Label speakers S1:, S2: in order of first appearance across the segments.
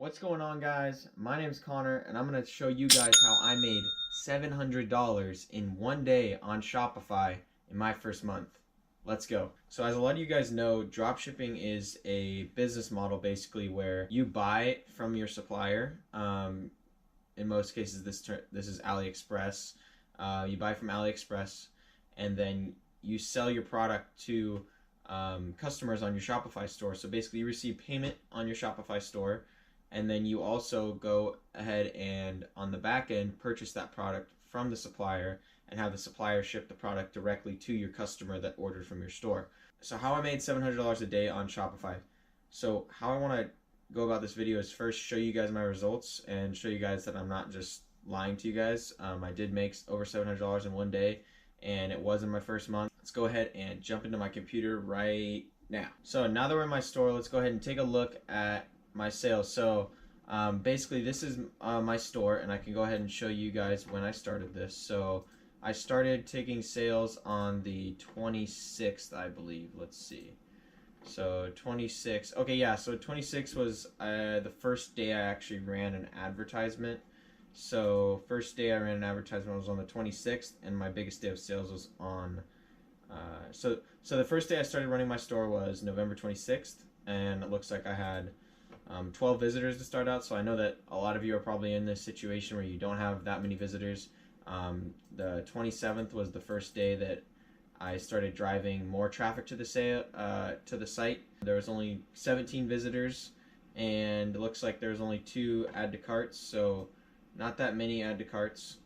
S1: What's going on, guys? My name's Connor, and I'm going to show you guys how I made $700 in one day on Shopify in my first month. Let's go. So as a lot of you guys know, dropshipping is a business model basically where you buy from your supplier. In most cases, this is AliExpress. You buy from AliExpress, and then you sell your product to customers on your Shopify store. So basically, you receive payment on your Shopify store, and then you also go ahead and on the back end purchase that product from the supplier and have the supplier ship the product directly to your customer that ordered from your store. So how I made $700 a day on Shopify. So how I want to go about this video is first show you guys my results and show you guys that I'm not just lying to you guys. I did make over $700 in one day, and it was in my first month. Let's go ahead and jump into my computer right now. So now that we're in my store, let's go ahead and take a look at my sales. So basically this is my store, and I can go ahead and show you guys when I started this. So I started taking sales on the 26th, I believe. Let's see. So 26. Okay, yeah, so 26 was the first day I actually ran an advertisement. So first day I ran an advertisement was on the 26th, and my biggest day of sales was on so the first day I started running my store was November 26th, and it looks like I had 12 visitors to start out. So I know that a lot of you are probably in this situation where you don't have that many visitors. The 27th was the first day that I started driving more traffic to the site. There was only 17 visitors, and it looks like there's only 2 add to carts, so not that many add to carts.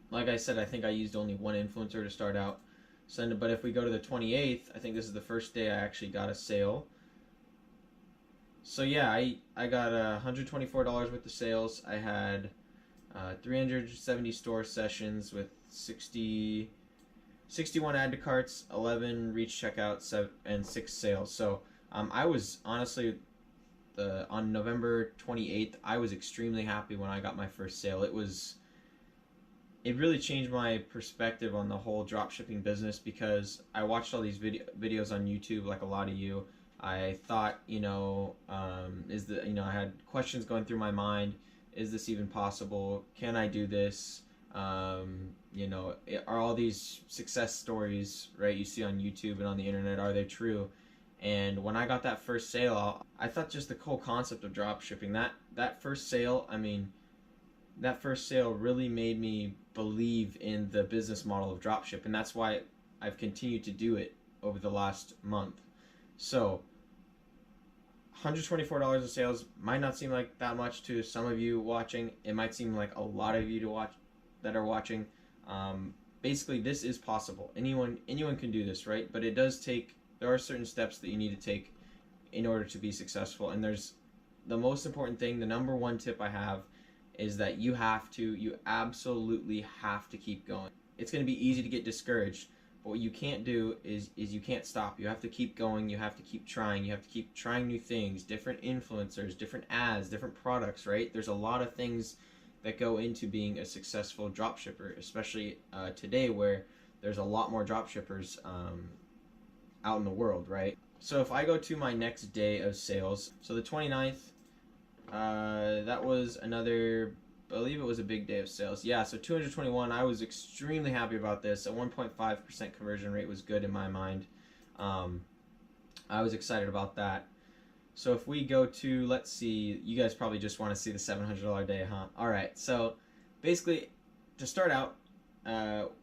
S1: Like I said, I think I used only one influencer to start out. So, but if we go to the 28th, I think this is the first day I actually got a sale. So yeah, I got $124 worth of sales. I had 370 store sessions with 61 add to carts, 11 reach checkouts, and 6 sales. So I was honestly, on November 28th, I was extremely happy when I got my first sale. It really changed my perspective on the whole dropshipping business, because I watched all these videos on YouTube like a lot of you. I thought, I had questions going through my mind. Is this even possible? Can I do this? Are all these success stories, right, you see on YouTube and on the internet, are they true? And when I got that first sale, I thought just the whole concept of drop shipping, that first sale, that first sale really made me believe in the business model of dropship, and that's why I've continued to do it over the last month. So $124 of sales might not seem like that much to some of you watching. It might seem like a lot of you that are watching. Basically, this is possible. Anyone can do this, right? But there are certain steps that you need to take in order to be successful. And there's the most important thing, the number one tip I have, is that you absolutely have to keep going. It's going to be easy to get discouraged, but what you can't do is you can't stop. You have to keep going. You have to keep trying. You have to keep trying new things, different influencers, different ads, different products, right? There's a lot of things that go into being a successful dropshipper, especially today, where there's a lot more dropshippers out in the world, right? So if I go to my next day of sales, so the 29th, that was another, I believe it was a big day of sales. Yeah, so 221, I was extremely happy about this. A 1.5% conversion rate was good in my mind. I was excited about that. So if we go to, let's see, you guys probably just want to see the $700 day, huh? All right, so basically, to start out,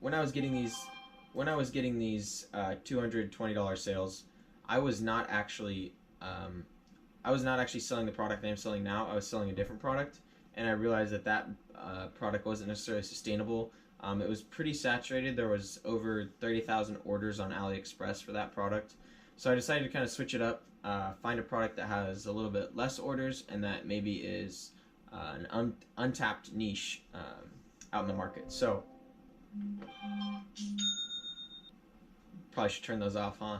S1: when I was getting these $220 sales, I was not actually selling the product that I'm selling now. I was selling a different product, and I realized that product wasn't necessarily sustainable. It was pretty saturated. There was over 30,000 orders on AliExpress for that product. So I decided to kind of switch it up, find a product that has a little bit less orders and that maybe is an untapped niche out in the market. So probably should turn those off, huh?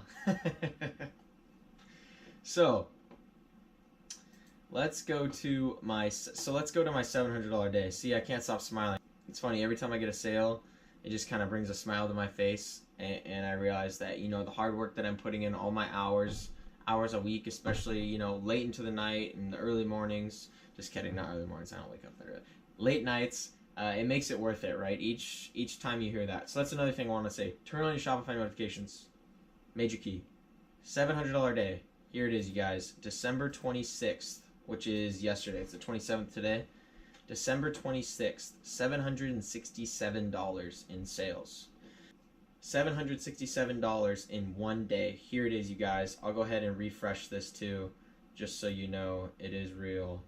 S1: So let's go to my $700 day. See, I can't stop smiling. It's funny, every time I get a sale, it just kind of brings a smile to my face, and I realize that, the hard work that I'm putting in, all my hours hours a week, especially, you know, late into the night and the early mornings. Just kidding, not early mornings. I don't wake up that early. Late nights. It makes it worth it, right? Each time you hear that. So that's another thing I want to say. Turn on your Shopify notifications. Major key. $700 day. Here it is, you guys. December 26th, which is yesterday. It's the 27th today. December 26th, $767 in sales. $767 in one day. Here it is, you guys. I'll go ahead and refresh this too, just so you know it is real.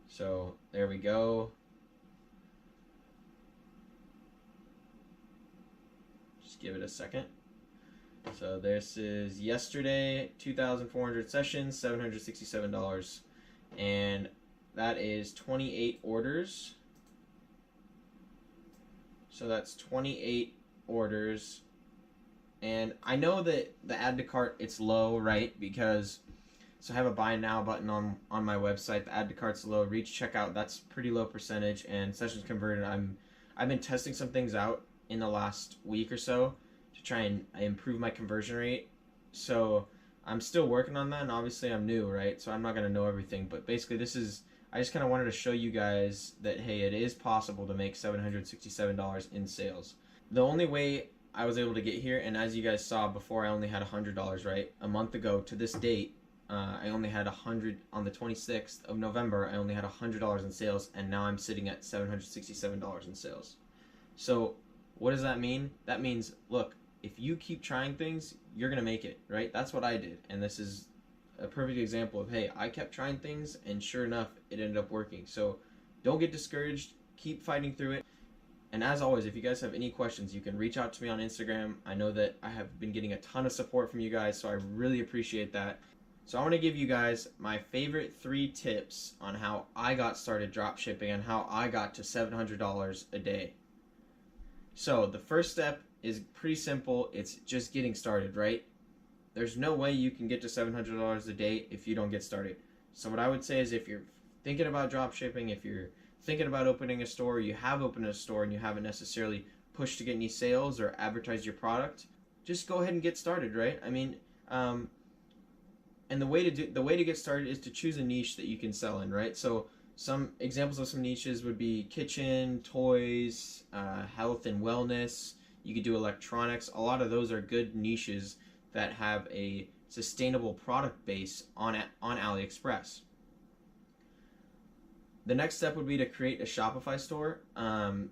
S1: So there we go. Just give it a second. So this is yesterday, 2,400 sessions, $767. And that is 28 orders. So that's 28 orders. And I know that the add to cart, it's low, right? Because, so I have a buy now button on my website. The add to cart's low. Reach checkout, that's pretty low percentage. And sessions converted, I've been testing some things out in the last week or so to try and improve my conversion rate. So I'm still working on that, and obviously I'm new, right? So I'm not going to know everything, but basically I just kind of wanted to show you guys that, hey, it is possible to make $767 in sales. The only way I was able to get here, and as you guys saw before, I only had $100, right? A month ago to this date, I only had $100 on the 26th of November. I only had $100 in sales, and now I'm sitting at $767 in sales. So what does that mean? That means, look, if you keep trying things, you're going to make it, right? That's what I did. And this is a perfect example of, hey, I kept trying things, and sure enough, it ended up working. So don't get discouraged. Keep fighting through it. And as always, if you guys have any questions, you can reach out to me on Instagram. I know that I have been getting a ton of support from you guys, so I really appreciate that. So I want to give you guys my favorite 3 tips on how I got started drop shipping and how I got to $700 a day. So the first step is pretty simple. It's just getting started, right? There's no way you can get to $700 a day if you don't get started. So what I would say is, if you're thinking about drop shipping, if you're thinking about opening a store, you have opened a store and you haven't necessarily pushed to get any sales or advertised your product, just go ahead and get started, right? I mean, and the way to get started is to choose a niche that you can sell in, right? So some examples of some niches would be kitchen, toys, health and wellness. You could do electronics. A lot of those are good niches that have a sustainable product base on AliExpress. The next step would be to create a Shopify store.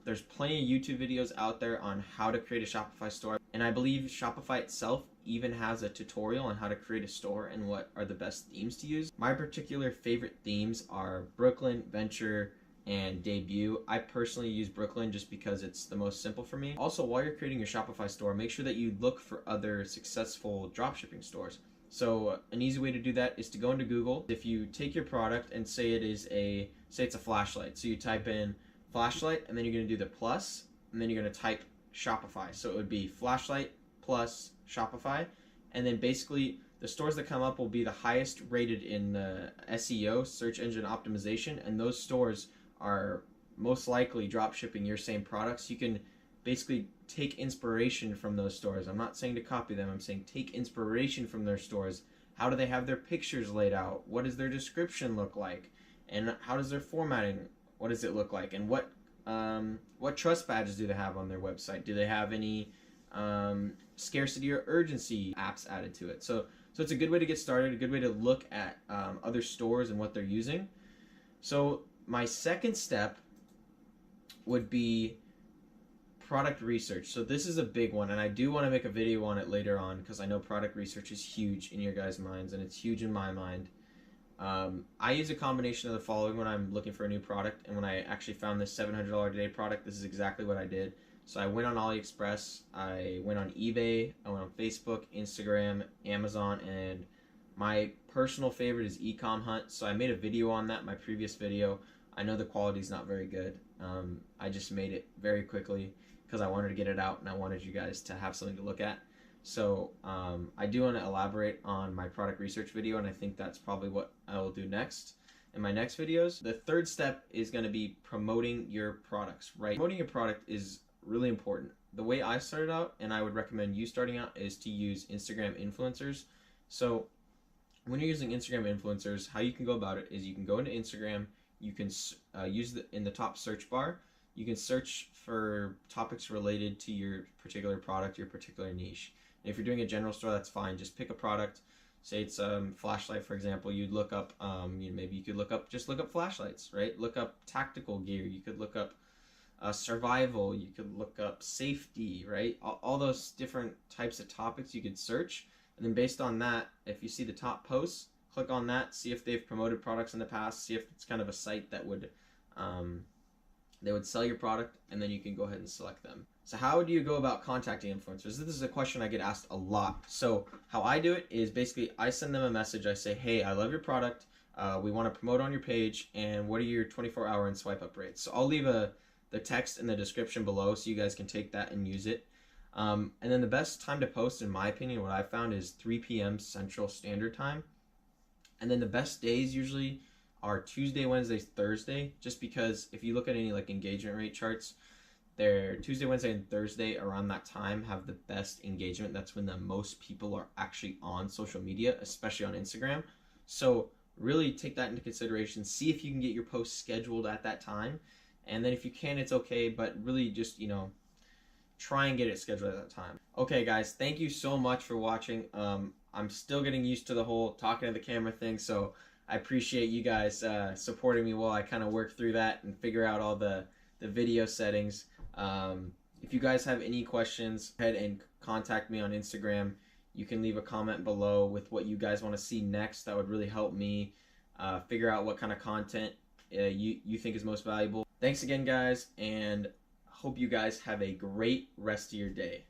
S1: There's plenty of YouTube videos out there on how to create a Shopify store. And I believe Shopify itself even has a tutorial on how to create a store and what are the best themes to use. My particular favorite themes are Brooklyn, Venture, and Debut. I personally use Brooklyn just because it's the most simple for me. Also, while you're creating your Shopify store, make sure that you look for other successful dropshipping stores. So an easy way to do that is to go into Google. If you take your product and say it's a flashlight, so you type in flashlight and then you're going to do the plus and then you're going to type Shopify. So it would be flashlight plus Shopify, and then basically the stores that come up will be the highest rated in the SEO, search engine optimization, and those stores are most likely drop shipping your same products. You can basically take inspiration from those stores. I'm not saying to copy them. I'm saying take inspiration from their stores. How do they have their pictures laid out? What does their description look like? And how does their formatting, what does it look like? And what trust badges do they have on their website? Do they have any scarcity or urgency apps added to it? So it's a good way to get started, a good way to look at other stores and what they're using. So my second step would be product research. So this is a big one, and I do want to make a video on it later on because I know product research is huge in your guys' minds, and it's huge in my mind. I use a combination of the following when I'm looking for a new product, and when I actually found this $700 a day product, this is exactly what I did. So I went on AliExpress, I went on eBay, I went on Facebook, Instagram, Amazon, and my personal favorite is Ecom Hunt. So I made a video on that, my previous video. I know the quality is not very good. I just made it very quickly because I wanted to get it out and I wanted you guys to have something to look at. So I do want to elaborate on my product research video, and I think that's probably what I will do next in my next videos. The third step is going to be promoting your products, right? Promoting your product is really important. The way I started out, and I would recommend you starting out, is to use Instagram influencers. So when you're using Instagram influencers, how you can go about it is you can go into Instagram, you can in the top search bar, you can search for topics related to your particular product, your particular niche. And if you're doing a general store, that's fine. Just pick a product. Say it's flashlight, for example. You'd look up, maybe you could look up flashlights, right? Look up tactical gear. You could look up survival. You could look up safety, right? All those different types of topics you could search. And then based on that, if you see the top posts, click on that, see if they've promoted products in the past, see if it's kind of a site that would they would sell your product, and then you can go ahead and select them. So how do you go about contacting influencers? This is a question I get asked a lot. So how I do it is basically I send them a message. I say, hey, I love your product. We want to promote on your page, and what are your 24-hour and swipe up rates? So I'll leave the text in the description below so you guys can take that and use it. And then the best time to post, in my opinion, what I found is 3 p.m. Central Standard Time. And then the best days usually are Tuesday, Wednesday, Thursday, just because if you look at any like engagement rate charts, they're Tuesday, Wednesday, and Thursday around that time have the best engagement. That's when the most people are actually on social media, especially on Instagram. So really take that into consideration. See if you can get your posts scheduled at that time. And then if you can, it's okay, but really just, try and get it scheduled at that time. Okay, guys, thank you so much for watching. I'm still getting used to the whole talking to the camera thing, so I appreciate you guys supporting me while I kind of work through that and figure out all the video settings. If you guys have any questions, go ahead and contact me on Instagram. You can leave a comment below with what you guys want to see next. That would really help me figure out what kind of content you think is most valuable. Thanks again, guys, and hope you guys have a great rest of your day.